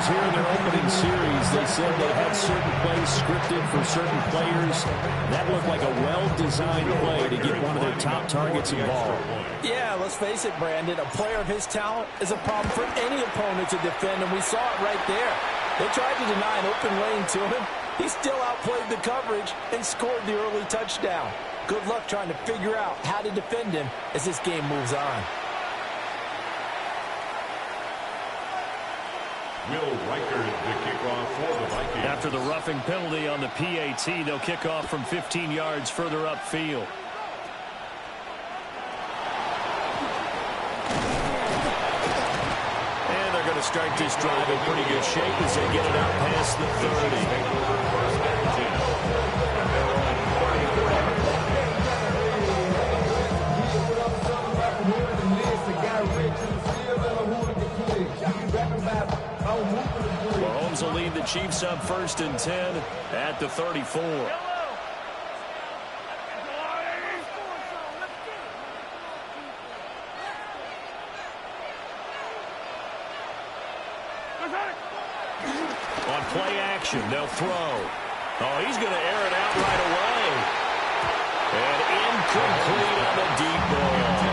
Charles, here in their opening series, they said they had certain plays scripted for certain players. That looked like a well-designed play to get one of their top targets involved. Yeah, let's face it, Brandon. A player of his talent is a problem for any opponent to defend, and we saw it right there. They tried to deny an open lane to him. He still outplayed the coverage and scored the early touchdown. Good luck trying to figure out how to defend him as this game moves on. Will Riker, the kickoff for the Vikings. After the roughing penalty on the PAT, they'll kick off from 15 yards further upfield. And they're going to start this drive in pretty good shape as they get it out past the 30. Mahomes will lead the Chiefs up 1st and 10 at the 34. On play action, they'll throw. Oh, he's going to air it out right away. And incomplete on the deep ball.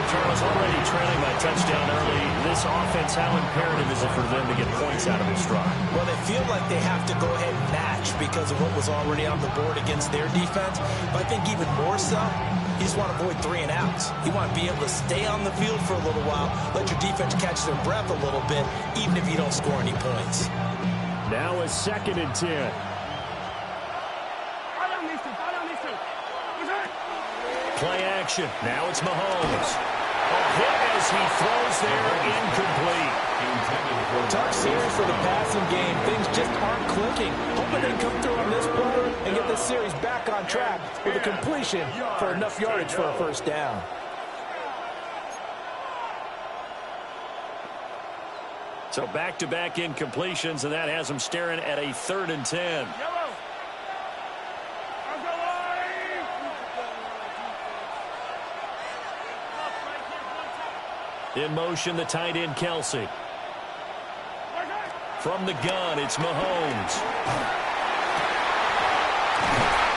Charles already trailing by touchdown early. This offense, how imperative is it for them to get points out of this drive? Well, they feel like they have to go ahead and match because of what was already on the board against their defense. But I think even more so, you just want to avoid 3 and outs. You want to be able to stay on the field for a little while, let your defense catch their breath a little bit, even if you don't score any points. Now a 2nd and 10. Play action. Now it's Mahomes. A hit as he throws there, incomplete. Tough series for the passing game. Things just aren't clicking. Hoping they can come through on this play and get this series back on track with a completion for enough yardage for a 1st down. So back-to-back incompletions, and that has them staring at a 3rd and 10. In motion, the tight end, Kelsey. From the gun, it's Mahomes.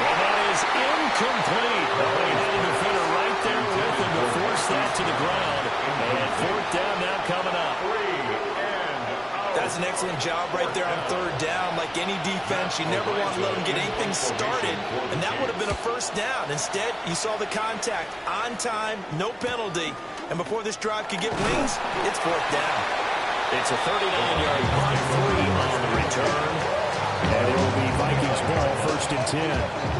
And that is incomplete. Oh, he had a defender right there with him to force that to the ground. And 4th down now coming up. That's an excellent job right there on 3rd down. Like any defense, you never want to let them get anything started, and that would have been a 1st down. Instead, you saw the contact on time, no penalty, and before this drive could get wings, it's 4th down. It's a 39-yard punt, 3 on the return, and it will be Vikings ball, 1st and 10.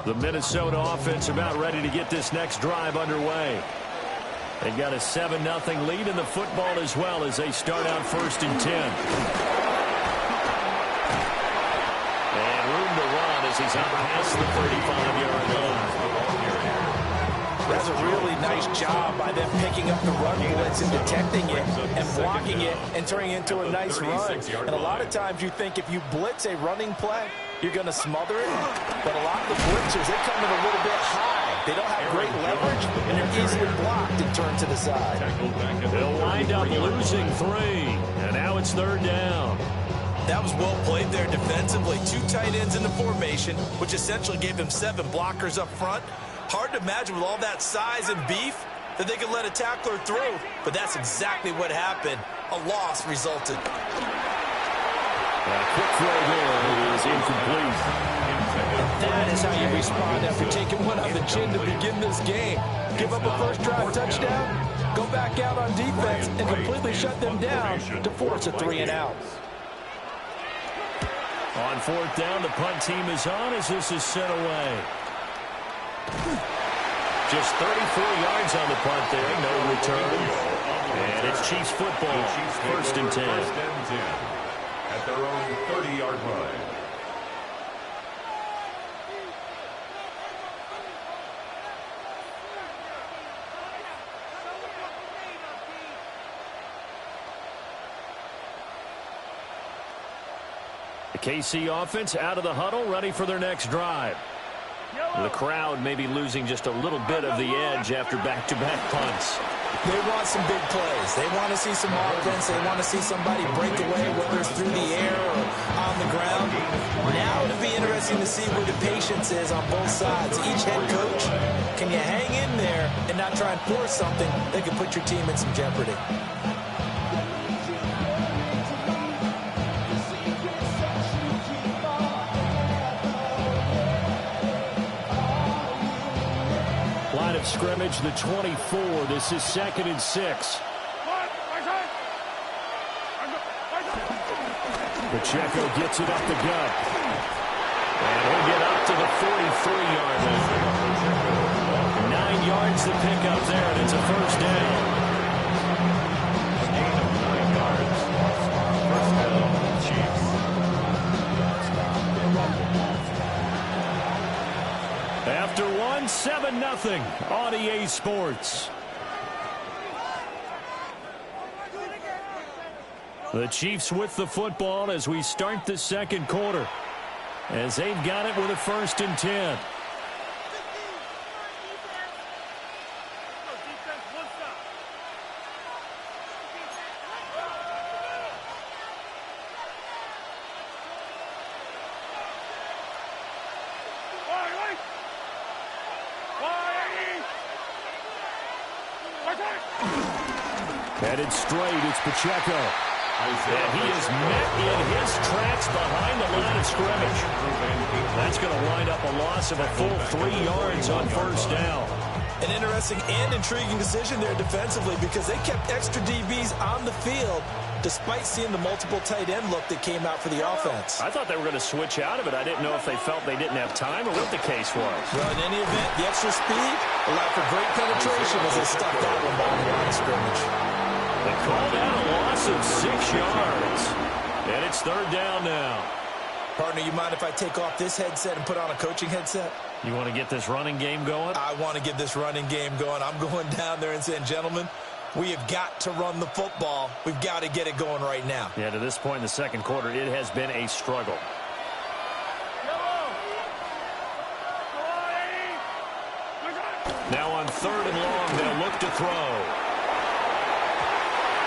The Minnesota offense about ready to get this next drive underway. They've got a 7-0 lead in the football as well as they start out 1st and 10. And room to run as he's out past the 35-yard line. That's a really nice job by them picking up the run blitz and detecting it and blocking it and turning it into a nice run. And a lot of times you think if you blitz a running play, you're going to smother it. But a lot of the blitzers, they come in a little bit high. They don't have great leverage, and they're easily blocked and turned to the side. They'll wind up losing 3, and now it's 3rd down. That was well played there defensively. 2 tight ends in the formation, which essentially gave them 7 blockers up front. Hard to imagine with all that size and beef that they could let a tackler through, but that's exactly what happened. A loss resulted. A quick throw there is incomplete. That is how you respond after taking one on the chin to begin this game. Give up a 1st drive touchdown, go back out on defense, and completely shut them down to force a 3 and out. On 4th down, the punt team is on as this is sent away. Just 34 yards on the punt there, no return. And it's Chiefs football, 1st and 10. At their own 30-yard line. The KC offense out of the huddle, ready for their next drive. The crowd may be losing just a little bit of the edge after back-to-back punts. They want some big plays. They want to see some offense. They want to see somebody break away, whether it's through the air or on the ground. Now it'll be interesting to see where the patience is on both sides. Each head coach, can you hang in there and not try and force something that could put your team in some jeopardy? Line of scrimmage, the 24. This is 2nd and 6. Pacheco gets it up the gut. And he'll get up to the 43-yard line. 9 yards to pick up there, and it's a first down. After one, 7-0 on EA Sports. The Chiefs with the football as we start the second quarter, as they've got it with a 1st and 10. Headed straight, it's Pacheco. And he is met in his tracks behind the line of scrimmage. That's going to wind up a loss of a full 3 yards on 1st down. An interesting and intriguing decision there defensively, because they kept extra DBs on the field despite seeing the multiple tight end look that came out for the offense. I thought they were going to switch out of it. I didn't know if they felt they didn't have time or what the case was. Well, in any event, the extra speed allowed for great penetration as they stuck that one behind the line of scrimmage. They called out a loss of 6 yards. And it's 3rd down now. Partner, you mind if I take off this headset and put on a coaching headset? You want to get this running game going? I want to get this running game going. I'm going down there and saying, gentlemen, we have got to run the football. We've got to get it going right now. Yeah, to this point in the second quarter, it has been a struggle. Now on 3rd and long, they'll look to throw.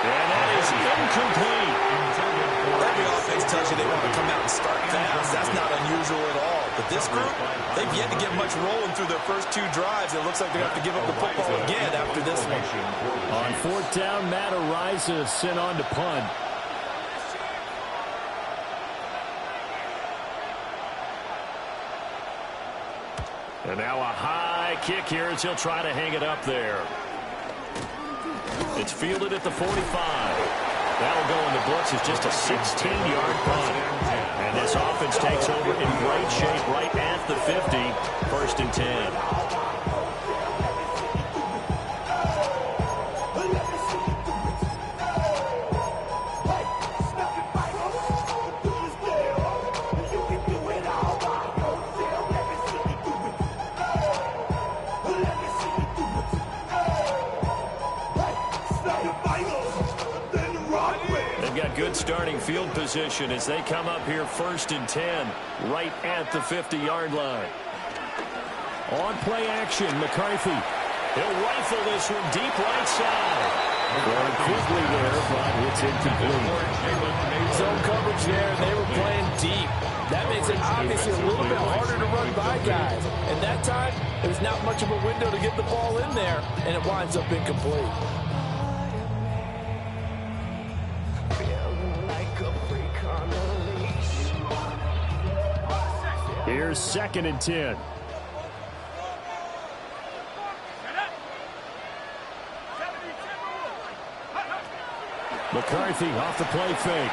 And that is incomplete. Every offense tells you they want to come out and start fast. That's not unusual at all. But this group, they've yet to get much rolling through their first 2 drives. It looks like they're going to have to give up the football again after this one. On 4th down, Matt Araiza sent on to punt. And now a high kick here as he'll try to hang it up there. It's fielded at the 45. That'll go in the books as just a 16-yard punt. And this offense takes over in great shape right at the 50. 1st and 10. Good starting field position as they come up here 1st and 10 right at the 50-yard line. On play action, McCarthy. He'll rifle this one deep right side. Going quickly there, but it's incomplete. Zone coverage there, and they were playing deep. That makes it obviously a little bit harder to run by guys. And that time, there's not much of a window to get the ball in there, and it winds up incomplete. Here's 2nd and 10. McCarthy off the play fake.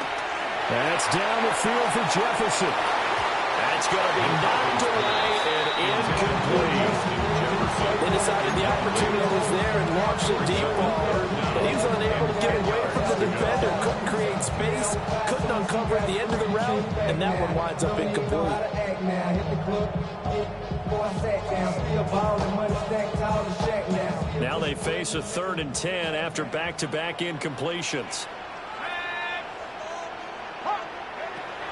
That's down the field for Jefferson. That's going to be knocked away and incomplete. They decided the opportunity was there and launched a deep ball. And he was unable to get away from the defender. Couldn't create space. Couldn't uncover at the end of the route. And that one winds up incomplete. Now they face a 3rd and 10 after back-to-back incompletions.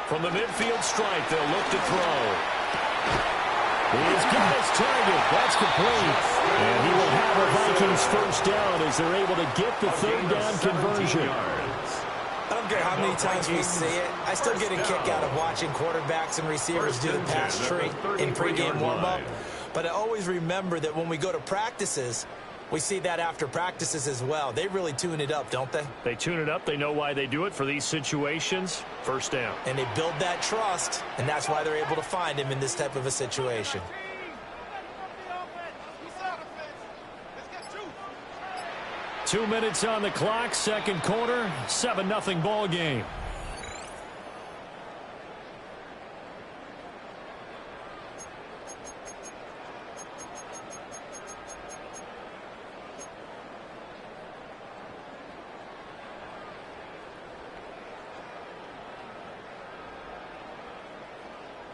From the midfield stripe, they'll look to throw. He's got his target. That's complete. And he will have a Vikings first down as they're able to get the third down conversion. I don't care how many times we see it. I still get a kick out of watching quarterbacks and receivers do the pass tree in pregame warm-up. But I always remember that when we go to practices, we see that after practices as well. They really tune it up, don't they? They tune it up. They know why they do it for these situations. First down. And they build that trust, and that's why they're able to find him in this type of a situation. Two minutes on the clock, second quarter, 7-0 ball game.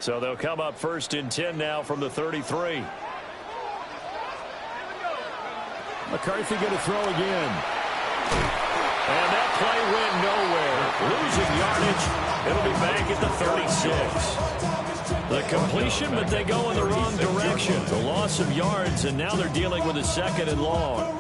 So they'll come up first and 10 now from the 33. McCarthy going to throw again. And that play went nowhere. Losing yardage. It'll be back at the 36. The completion, but they go in the wrong direction. The loss of yards, and now they're dealing with a second and long.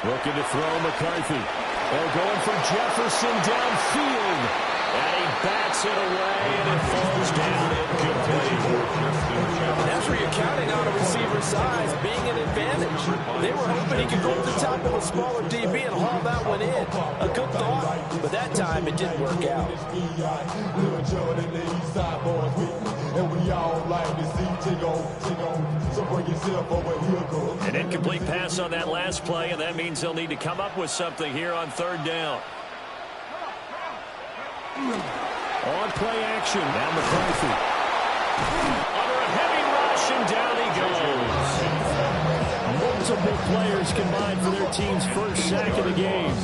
Looking to throw McCarthy. They're going for Jefferson downfield. And he bats it away, and it falls down incomplete. And that's where you're counting on a receiver's size being an advantage. They were hoping he could go to the top of a smaller DB and haul that one in. A good thought, but that time it didn't work out. An incomplete pass on that last play, and that means they'll need to come up with something here on third down. On play action. Now McCarthy. Under a heavy rush, and down he goes. Multiple players combined for their team's first sack of the game.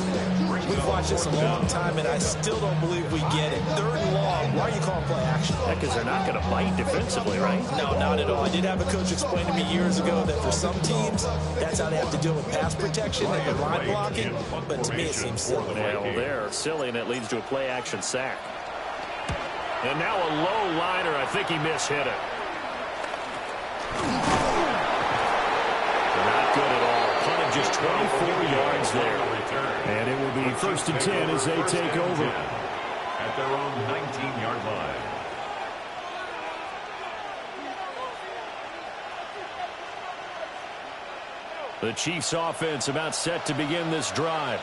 We've watched this a long time, and I still don't believe we get it. Third and long. Why are you calling play action? Because they're not going to bite defensively, right? No, not at all. I did have a coach explain to me years ago that for some teams, that's how they have to deal with pass protection and the line blocking. But to me, it seems silly. Yeah, well, they're silly, and it leads to a play action sack. And now a low liner. I think he mishit it. Not good at all. Punted just 24 yards there. And it will be first and 10 as they take over. At their own 19-yard line. The Chiefs offense about set to begin this drive.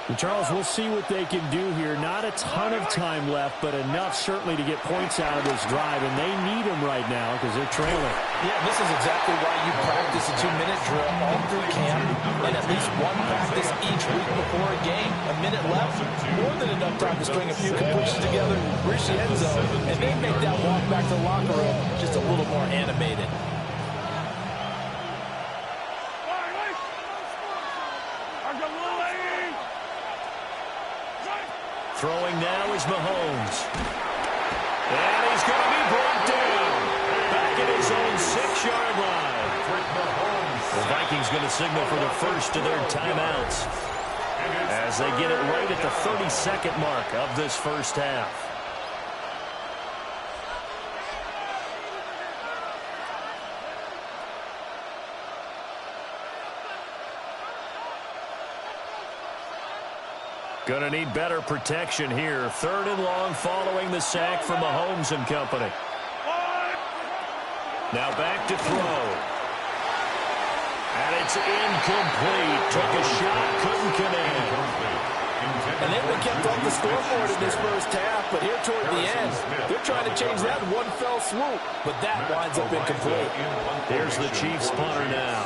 And Charles, we'll see what they can do here. Not a ton of time left, but enough certainly to get points out of this drive, and they need them right now because they're trailing. Yeah, this is exactly why you practice a 2-minute drill all through camp and at least one practice each week before a game. A minute left, more than enough time to string a few completions together, reach the end zone, and then make that walk back to the locker room just a little more animated. Throwing now is Mahomes. And he's going to be brought down. Back at his own 6-yard line. The Vikings going to signal for the first of their timeouts as they get it right at the 32nd mark of this first half. Going to need better protection here. Third and long following the sack from Mahomes and company. Now back to throw. And it's incomplete. Took a shot, couldn't connect. And they've been kept off the scoreboard in this first half, but here toward the end, they're trying to change that in one fell swoop. But that winds up incomplete. Here's the Chiefs punter now.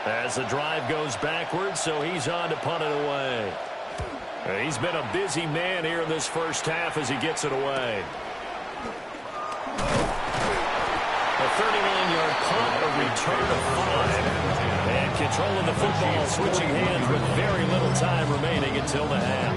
As the drive goes backwards, so he's on to punt it away. He's been a busy man here in this first half as he gets it away. A 39-yard punt, a return of 5. And controlling the football, switching hands with very little time remaining until the half.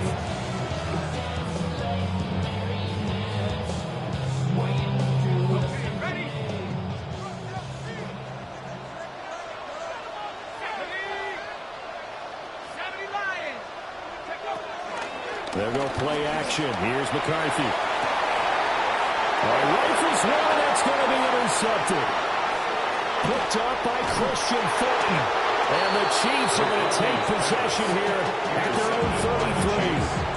go play action. Here's McCarthy. Rifles one. That's going to be intercepted. Picked up by Christian Fulton. And the Chiefs are going to take possession here at their own 33.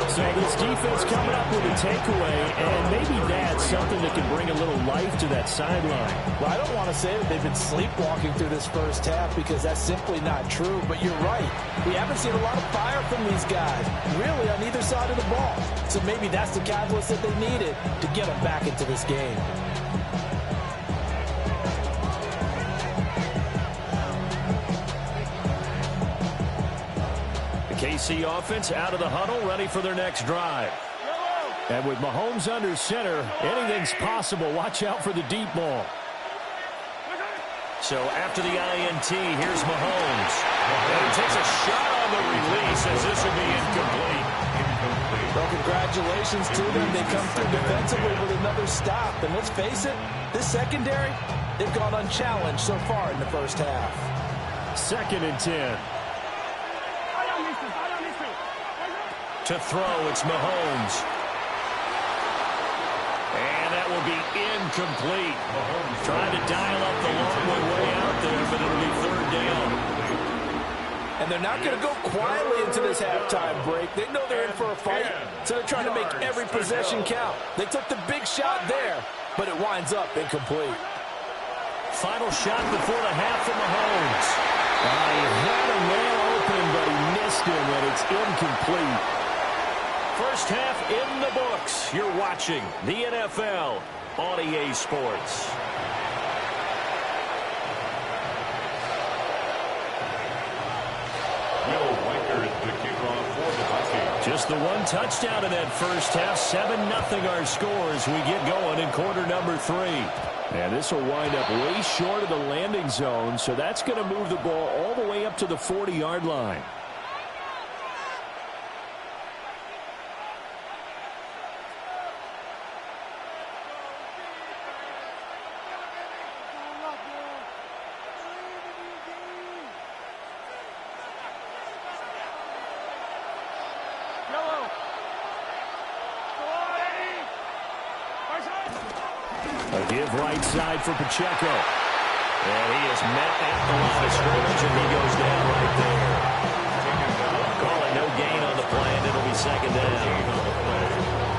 So this defense coming up with a takeaway, and maybe that's something that can bring a little life to that sideline. Well, I don't want to say that they've been sleepwalking through this first half because that's simply not true, but you're right. We haven't seen a lot of fire from these guys, really, on either side of the ball. So maybe that's the catalyst that they needed to get them back into this game. KC offense out of the huddle, ready for their next drive. And with Mahomes under center, anything's possible. Watch out for the deep ball. So after the INT, here's Mahomes. And he takes a shot on the release as this will be incomplete. Well, congratulations to them. They come through defensively with another stop. And let's face it, this secondary, they've gone unchallenged so far in the first half. 2nd and 10. To throw, it's Mahomes. And that will be incomplete. Trying to dial up the long way out there, but it'll be 3rd down. And they're not going to go quietly into this halftime break. They know they're in for a fight, so they're trying to make every possession count. They took the big shot there, but it winds up incomplete. Final shot before the half from Mahomes. He had a man open, but he missed him, and it's incomplete. First half in the books. You're watching the NFL on EA Sports. Will Weicker is the kickoff for the Vikings. Just the one touchdown in that first half. 7-0 our score as we get going in quarter number 3. And this will wind up way short of the landing zone, so that's going to move the ball all the way up to the 40-yard line. A give right side for Pacheco. And he is met at the line of scrimmage, and he goes down right there. Call it no gain on the play, and it'll be 2nd down.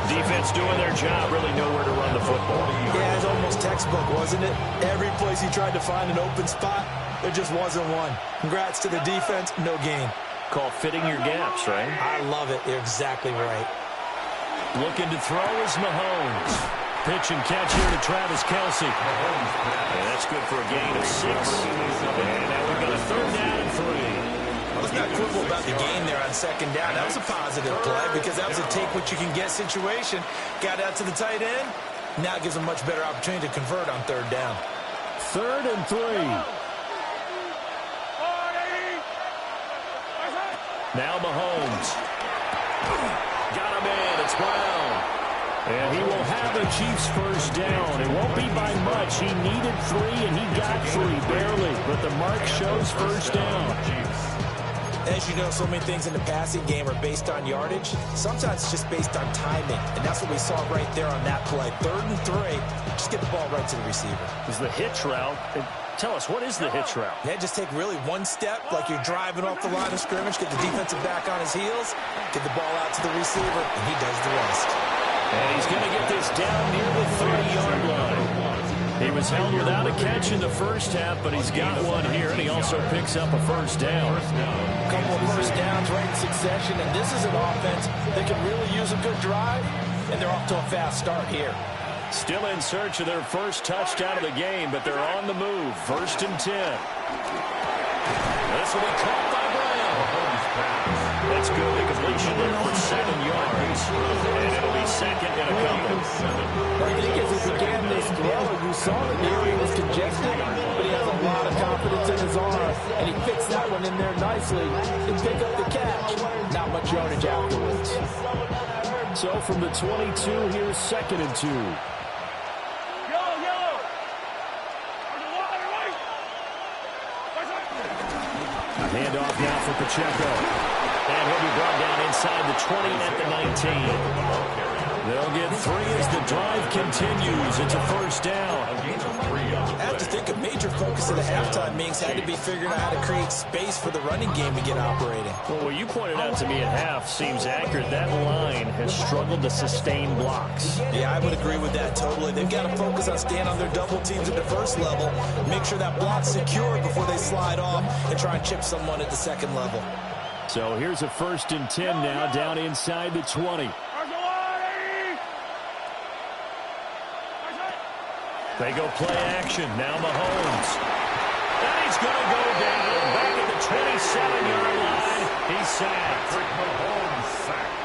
Defense doing their job, really nowhere to run the football. Yeah, it's almost textbook, wasn't it? Every place he tried to find an open spot, there just wasn't one. Congrats to the defense, no gain. Call fitting your gaps, right? I love it. You're exactly right. Looking to throw is Mahomes. Pitch and catch here to Travis Kelce. And that's good for a gain of 6. And now we've got a 3rd down and 3. Well, let's not quibble about the gain there on 2nd down. That was a positive play because that was a take-what-you-can-get situation. Got out to the tight end. Now it gives a much better opportunity to convert on 3rd down. 3rd and 3. Now Mahomes. Got him in. It's Brown. And he will have the Chiefs first down. It won't be by much. He needed 3, and he got 3, barely. But the mark shows first down. As you know, so many things in the passing game are based on yardage. Sometimes it's just based on timing. And that's what we saw right there on that play. 3rd and 3. Just get the ball right to the receiver. Is the hitch route. Tell us, what is the hitch route? Yeah, just take really one step like you're driving off the line of scrimmage, get the defensive back on his heels, get the ball out to the receiver, and he does the rest. And he's going to get this down near the 30-yard line. He was held without a catch in the first half, but he's got one here, and he also picks up a first down. A couple of first downs right in succession, and this is an offense that could really use a good drive, and they're off to a fast start here. Still in search of their first touchdown of the game, but they're on the move. 1st and 10. This will be caught by Brown. That's good. The completion there for 7 yards. And it'll be 2nd and a couple. I think as he began this throw, you saw that the area was congested, but he has a lot of confidence in his arm, and he fixed that one in there nicely and pick up the catch. Not much yardage afterwards. So from the 22, here's 2nd and 2. A handoff now for Pacheco. And he'll be brought down inside the 20 at the 19. They'll get 3 as the drive continues. It's a first down. I have to think a major focus of the halftime meetings had to be figuring out how to create space for the running game to get operating. Well, what you pointed out to me at half seems accurate. That line has struggled to sustain blocks. Yeah, I would agree with that totally. They've got to focus on staying on their double teams at the first level, make sure that block's secure before they slide off and try and chip someone at the second level. So here's a 1st and 10 now, down inside the 20. They go play action. Now Mahomes. And he's going to go down back at the 27-yard line. He's sacked.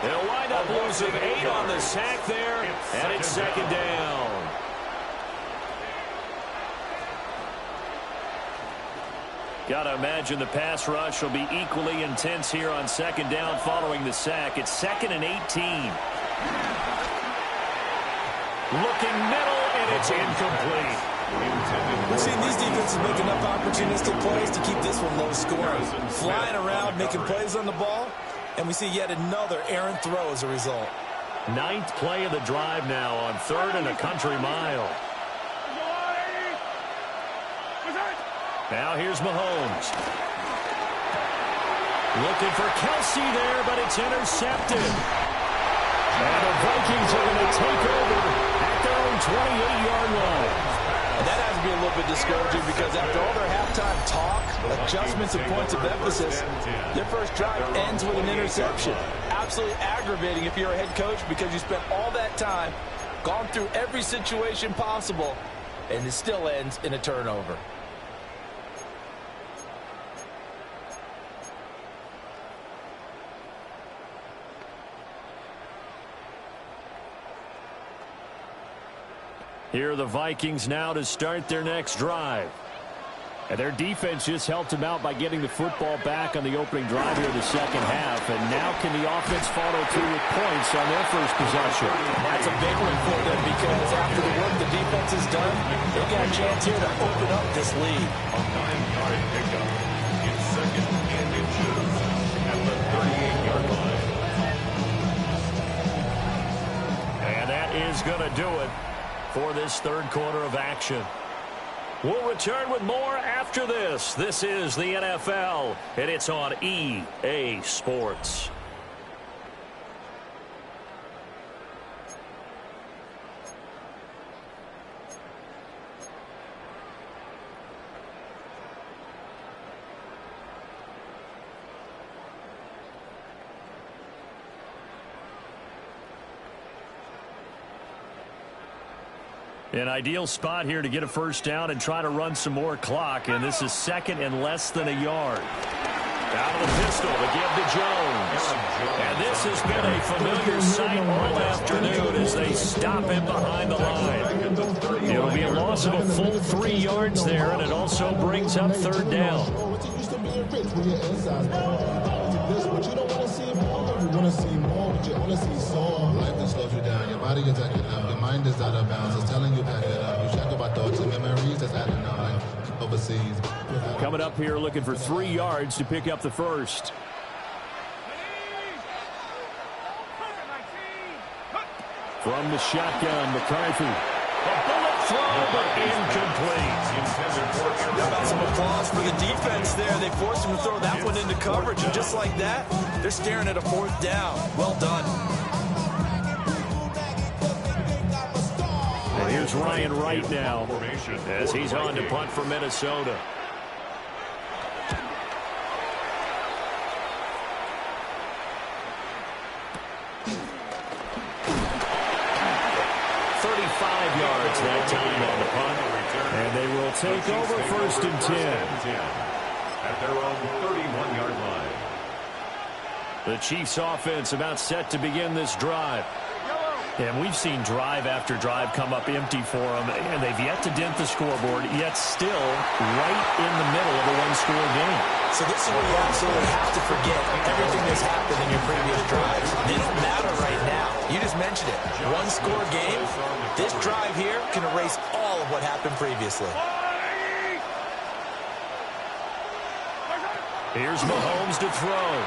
They'll wind up losing 8 on the sack there, and it's 2nd down. Got to imagine the pass rush will be equally intense here on 2nd down following the sack. It's 2nd and 18. Looking middle, and it's incomplete. We've seen these defenses make enough opportunistic plays to keep this one low scoring. Flying around, making plays on the ball, and we see yet another errant throw as a result. 9th play of the drive now on 3rd and a country mile. Now here's Mahomes. Looking for Kelsey there, but it's intercepted. And the Vikings are going to take over at their own 28-yard line. And that has to be a little bit discouraging because after all their halftime talk, adjustments and points of emphasis, their first drive ends with an interception. Absolutely aggravating if you're a head coach because you spent all that time, gone through every situation possible, and it still ends in a turnover. Here are the Vikings now to start their next drive. And their defense just helped them out by getting the football back on the opening drive here in the second half. And now can the offense follow through with points on their first possession? That's a big one for them because after the work the defense has done, they've got a chance here to open up this lead. A 9-yard pickup. It's 2nd and inches at the 38-yard line. And that is going to do it for this 3rd quarter of action. We'll return with more after this. This is the NFL, and it's on EA Sports. An ideal spot here to get a first down and try to run some more clock, and this is 2nd and less than a yard. Out of the pistol to give to Jones. And this has been a familiar sight all afternoon as they stop him behind the line. It'll be a loss of a full 3 yards there, and it also brings up 3rd down. Your body is acting up, your mind is out of bounds. It's telling you pack it up. You check about thoughts and memories that's adding up like overseas. Coming up here looking for 3 yards to pick up the first. From the shotgun, McCarthy. A bullet throw, but incomplete. How about some applause for the defense there? They forced him to throw that one into coverage, and just like that, they're staring at a 4th down. Well done. And here's Ryan Wright now as he's on to punt for Minnesota. Yards that time on the punt. And they will take over 1st and 10. At their own 31-yard line. The Chiefs offense about set to begin this drive. And we've seen drive after drive come up empty for them, and they've yet to dent the scoreboard, yet still right in the middle of a one-score game. So this is where you absolutely have to forget everything that's happened in your previous drives. They don't matter right now. You just mentioned it. One-score game. This drive here can erase all of what happened previously. Here's Mahomes to throw.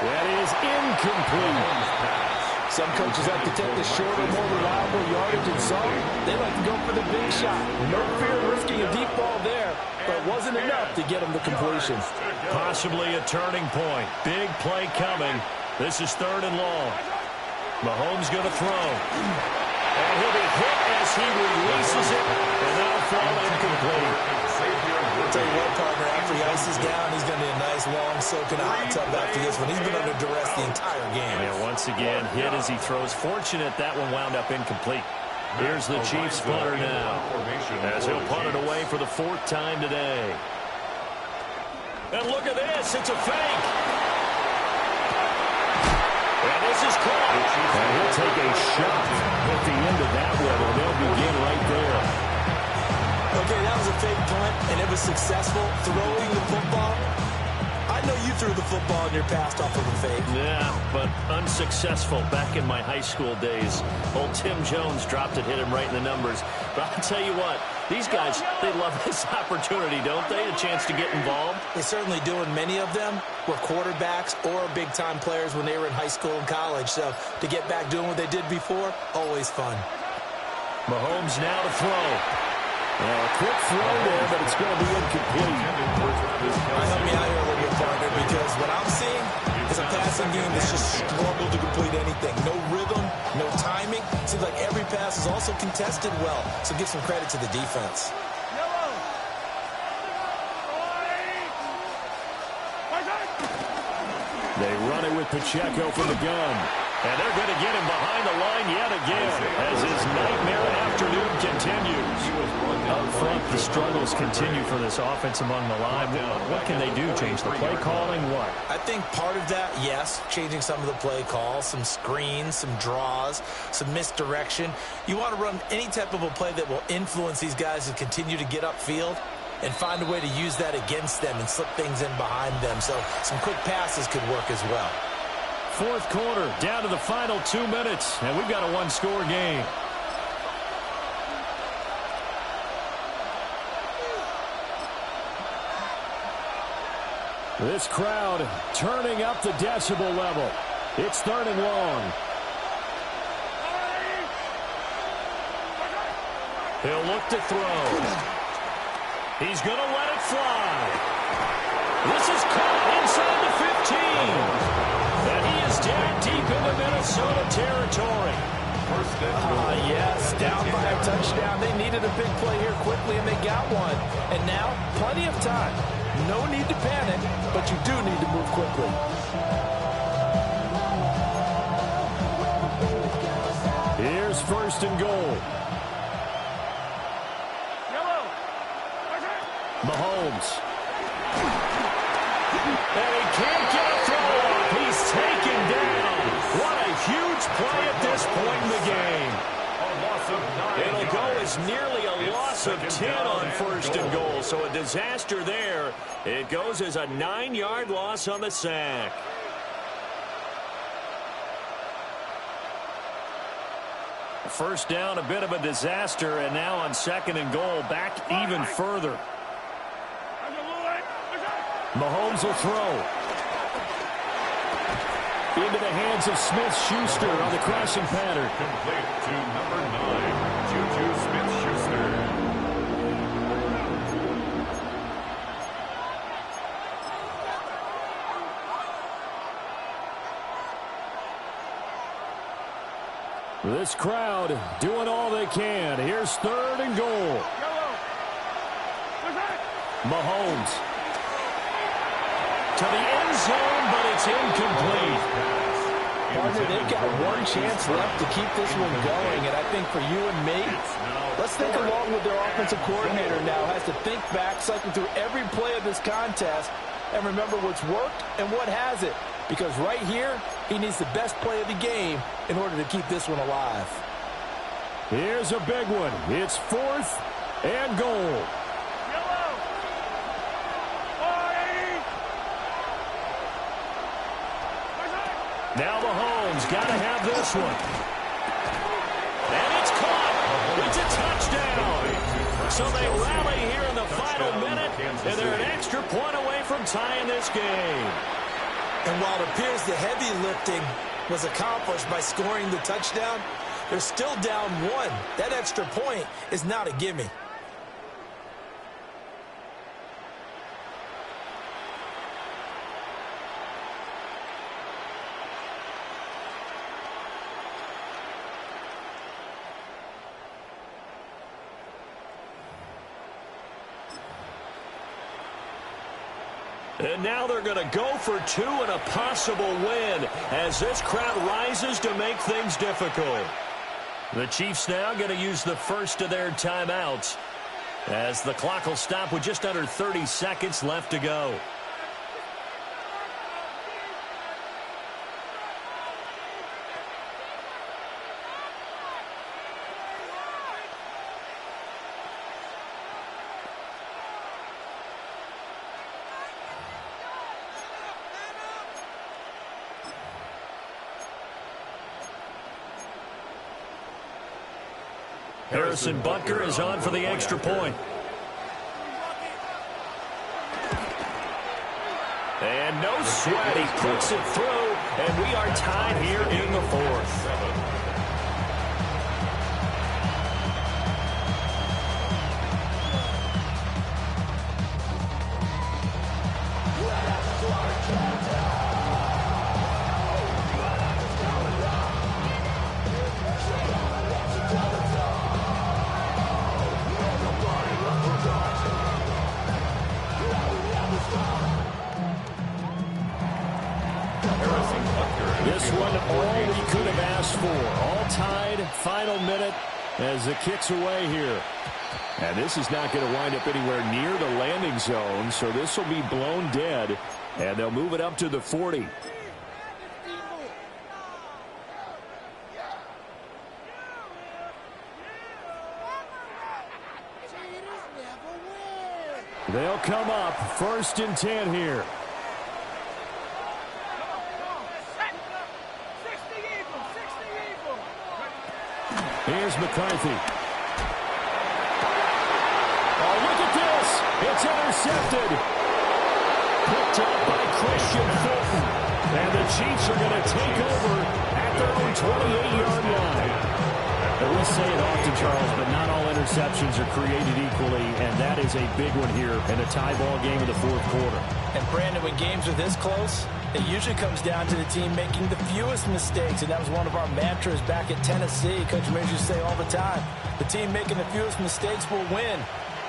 That is incomplete. Some coaches like to take the shorter, more reliable yardage, and some, they like to go for the big shot. No fear of risking a deep ball there, but it wasn't enough to get him the completion. Possibly a turning point. Big play coming. This is 3rd and long. Mahomes going to throw. And he'll be hit as he releases it, and that'll fall incomplete. I'll tell you what, partner, after he ices down, he's going to need a nice, long soak in a hot tub after this one. He's been under duress the entire game. Yeah, once again, hit as he throws. Fortunate that one wound up incomplete. Here's the Chiefs punter now, as he'll punt it away for the 4th time today. And look at this. It's a fake. And this is caught. And he'll take a shot at the end of that one, and they'll begin right there. Okay, that was a fake punt, and it was successful. Throwing the football. I know you threw the football in your past off of a fake. Yeah, but unsuccessful back in my high school days. Old Tim Jones dropped it, hit him right in the numbers. But I'll tell you what, these guys, they love this opportunity, don't they? A chance to get involved. They certainly do, and many of them were quarterbacks or big-time players when they were in high school and college. So to get back doing what they did before, always fun. Mahomes now to throw. A quick throw there, but it's going to be incomplete. Help me out here a little bit, partner, because what I'm seeing is a passing game that's just struggled to complete anything. No rhythm, no timing. Seems like every pass is also contested well, so give some credit to the defense. They run it with Pacheco from the gun. And they're going to get him behind the line yet again as his nightmare afternoon continues. Up front, the struggles continue for this offense among the line. What can they do? Change the play calling? What? I think part of that, yes, changing some of the play calls, some screens, some draws, some misdirection. You want to run any type of a play that will influence these guys to continue to get upfield and find a way to use that against them and slip things in behind them. So some quick passes could work as well. 4th quarter, down to the final 2 minutes, and we've got a one-score game. This crowd turning up the decibel level. It's 3rd and long. He'll look to throw. He's going to let it fly. This is caught inside the 15. And he is down deep into Minnesota territory. Yes, down by a touchdown. They needed a big play here quickly, and they got one. And now, plenty of time. No need to panic, but you do need to move quickly. Here's 1st and goal. Mahomes. And he can't get a throw off. He's taken down. What a huge play at this point in the game. It'll go as nearly a loss of 10 on 1st and goal. So a disaster there. It goes as a 9-yard loss on the sack. First down, a bit of a disaster, and now on 2nd and goal, back even further. Mahomes will throw. Into the hands of Smith-Schuster on the crossing pattern. Complete to number 9, Juju Smith-Schuster. This crowd doing all they can. Here's 3rd and goal. Mahomes. To the end zone, but it's incomplete. Partner, they've got one chance left to keep this one going, and I think for you and me, let's think along with their offensive coordinator now. Has to think back, cycle through every play of this contest, and remember what's worked and what hasn't. Because right here, he needs the best play of the game in order to keep this one alive. Here's a big one. It's 4th and goal. Now Mahomes got to have this one. And it's caught. It's a touchdown. So they rally here in the final minute, and they're an extra point away from tying this game. And while it appears the heavy lifting was accomplished by scoring the touchdown, they're still down 1. That extra point is not a gimme. And now they're going to go for 2 and a possible win as this crowd rises to make things difficult. The Chiefs now going to use the first of their timeouts as the clock will stop with just under 30 seconds left to go. Harrison Butker is on for the extra point. And no sweat, he puts it through, and we are tied here in the 4th. This one all we could have asked for. All tied, final minute as the kick's away here. And this is not going to wind up anywhere near the landing zone, so this will be blown dead, and they'll move it up to the 40. They'll come up 1st and 10 here. Here's McCarthy. Oh, look at this. It's intercepted. Picked up by Christian Fulton. And the Chiefs are going to take over at their own 28-yard line. And we say it often, Charles, but not all interceptions are created equally, and that is a big one here in a tie ball game in the 4th quarter. And, Brandon, when games are this close, it usually comes down to the team making the fewest mistakes, and that was one of our mantras back at Tennessee. Coach Mears used to say all the time, the team making the fewest mistakes will win.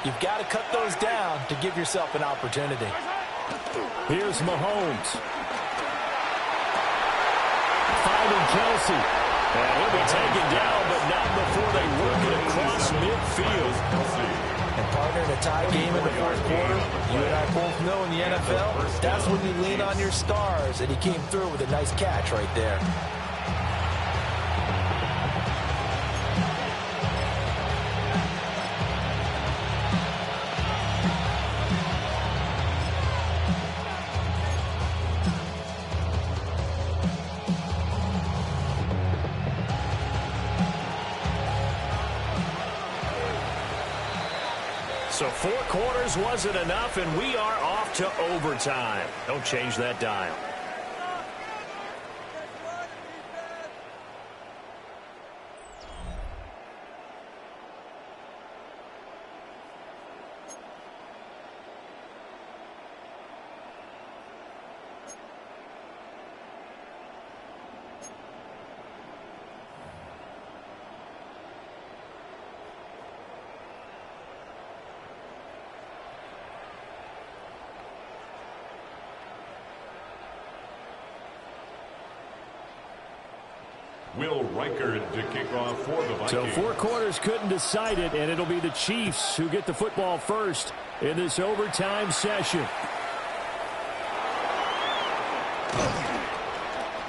You've got to cut those down to give yourself an opportunity. Here's Mahomes. Finding Kelsey. And he'll be taken down, but not before they work it across midfield. And, partner, in a tie game in the 4th quarter, you and I both know in the NFL, that's when you lean on your stars, and he came through with a nice catch right there. So 4 quarters wasn't enough, and we are off to overtime. Don't change that dial. Will Reichard to kick off for the Vikings. So 4 quarters couldn't decide it, and it'll be the Chiefs who get the football first in this overtime session.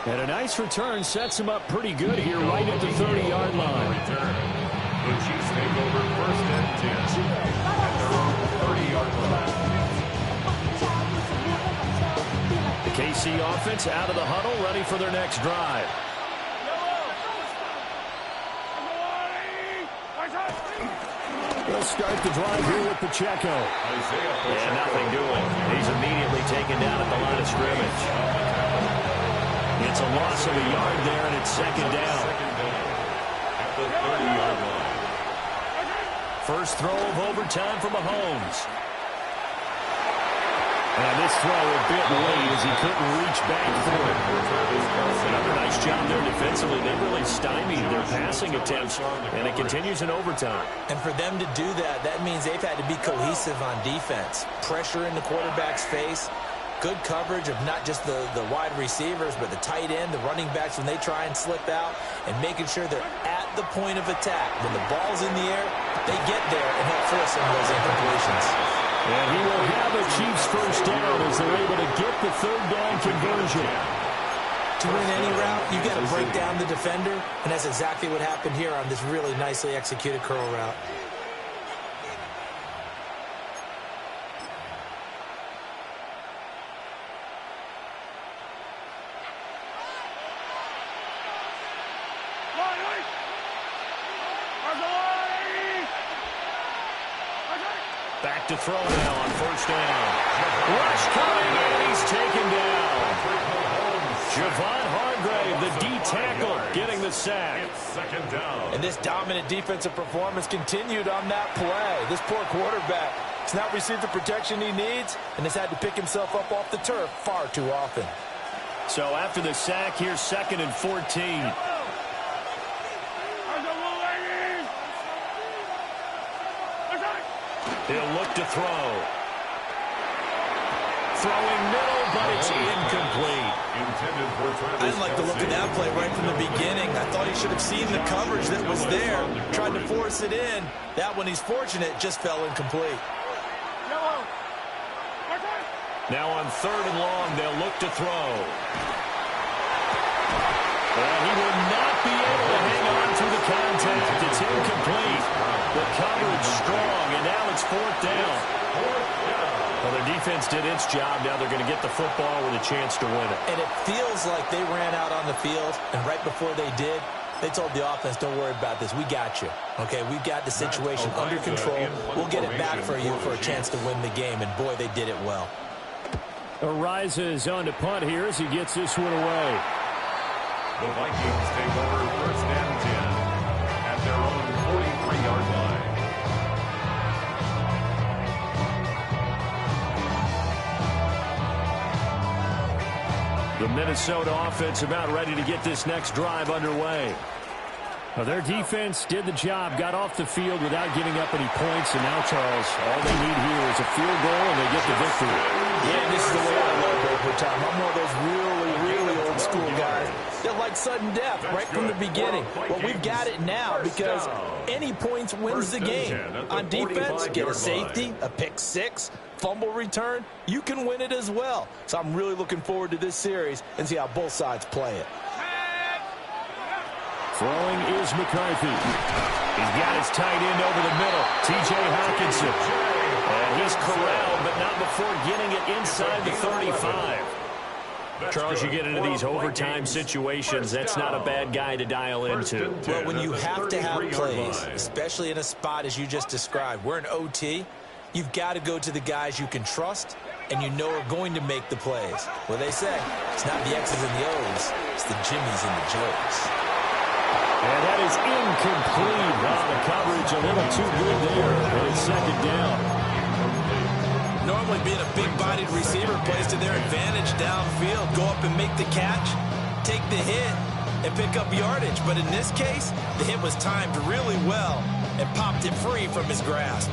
And a nice return sets them up pretty good here right at the 30-yard line. The Chiefs take over 1st and 10 at their own 30-yard line. The KC offense out of the huddle, ready for their next drive. They'll start the drive here with Pacheco. And nothing doing. He's immediately taken down at the line of scrimmage. It's a loss of a yard there, and it's second down. At the 30-yard line. First throw of overtime for Mahomes. And this throw a bit late as he couldn't reach back for it. Another nice job there defensively. They really stymied their passing attempts, and it continues in overtime. And for them to do that, that means they've had to be cohesive on defense. Pressure in the quarterback's face. Good coverage of not just the wide receivers, but the tight end, the running backs when they try and slip out, and making sure they're at the point of attack. When the ball's in the air, they get there and help force some of those incompletions. And he will have a Chiefs first down as they're able to get the third down conversion. To win any route, you've got to break down the defender, and that's exactly what happened here on this really nicely executed curl route. Back to throw now on first down. Rush coming, and he's taken down. Javon Hargrave, the D tackle, getting the sack. It's second down. And this dominant defensive performance continued on that play. This poor quarterback has not received the protection he needs and has had to pick himself up off the turf far too often. So after the sack, here's second and 14. He'll look to throw. Throwing middle, but it's incomplete. I didn't like the look of that play right from the beginning. I thought he should have seen the coverage that was there, tried to force it in. That one, he's fortunate, just fell incomplete. Now on third and long, they'll look to throw. And he will not be able to hang on to the contact. It's incomplete. The coverage strong, and now it's fourth down. Well, their defense did its job. Now they're going to get the football with a chance to win it. And it feels like they ran out on the field, and right before they did, they told the offense, don't worry about this. We got you. Okay, we've got the situation under control. We'll get it back for you for a chance to win the game, and boy, they did it well. Araiza is on to punt here as he gets this one away. The Vikings take over first and 10 at their own 43-yard line. The Minnesota offense about ready to get this next drive underway. Well, their defense did the job, got off the field without giving up any points, and now, Charles, all they need here is a field goal, and they get the victory. Yeah, this is the way I love overtime. I'm one of those really old school guys that like sudden death right from the beginning. Well, we've got it now because any points wins the game. On defense, get a safety, a pick six, fumble return, you can win it as well. So I'm really looking forward to this series and see how both sides play it. Throwing is McCarthy. He's got his tight end over the middle, T.J. Hockenson. And he's corralled, but not before getting it inside the 35. Charles, you get into these overtime situations, that's not a bad guy to dial into. Well, when you have to have plays, especially in a spot as you just described, we're in OT, you've got to go to the guys you can trust and you know are going to make the plays. Well, they say it's not the X's and the O's, it's the Jimmies and the Joes. And that is incomplete. Wow, the coverage a little too good there. And it's second down. Normally being a big-bodied receiver plays to their advantage downfield. Go up and make the catch, take the hit, and pick up yardage. But in this case, the hit was timed really well and popped it free from his grasp.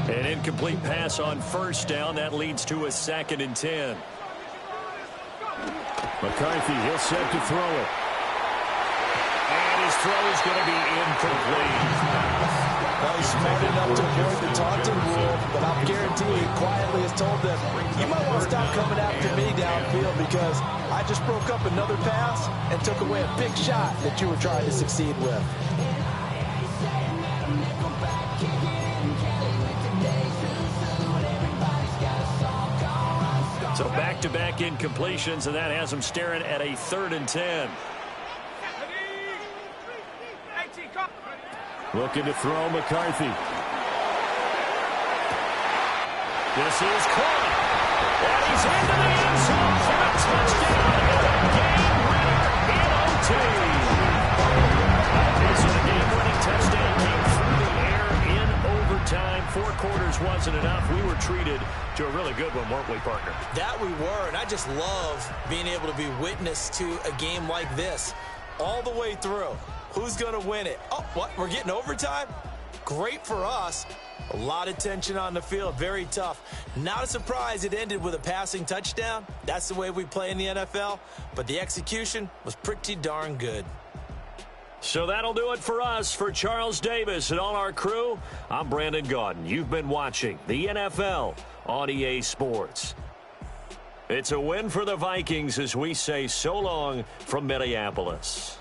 An incomplete pass on first down. That leads to a second and 10. McCarthy, he'll set to throw it. And his throw is going to be incomplete. Well, he's smart enough to avoid the taunting rule, but I'll guarantee he quietly has told them, you might want to stop coming after me downfield because I just broke up another pass and took away a big shot that you were trying to succeed with. So back-to-back incompletions, and that has them staring at a 3rd and 10. Looking to throw McCarthy. This is caught. And he's into the end zone for a touchdown and a game winner in OT. So the game-winning touchdown came through the air in overtime. 4 quarters wasn't enough. We were treated to a really good one, weren't we, partner? That we were, and I just love being able to be witness to a game like this all the way through. Who's going to win it? Oh, what? We're getting overtime? Great for us. A lot of tension on the field. Very tough. Not a surprise it ended with a passing touchdown. That's the way we play in the NFL. But the execution was pretty darn good. So that'll do it for us. For Charles Davis and all our crew, I'm Brandon Gaudin. You've been watching the NFL on EA Sports. It's a win for the Vikings as we say so long from Minneapolis.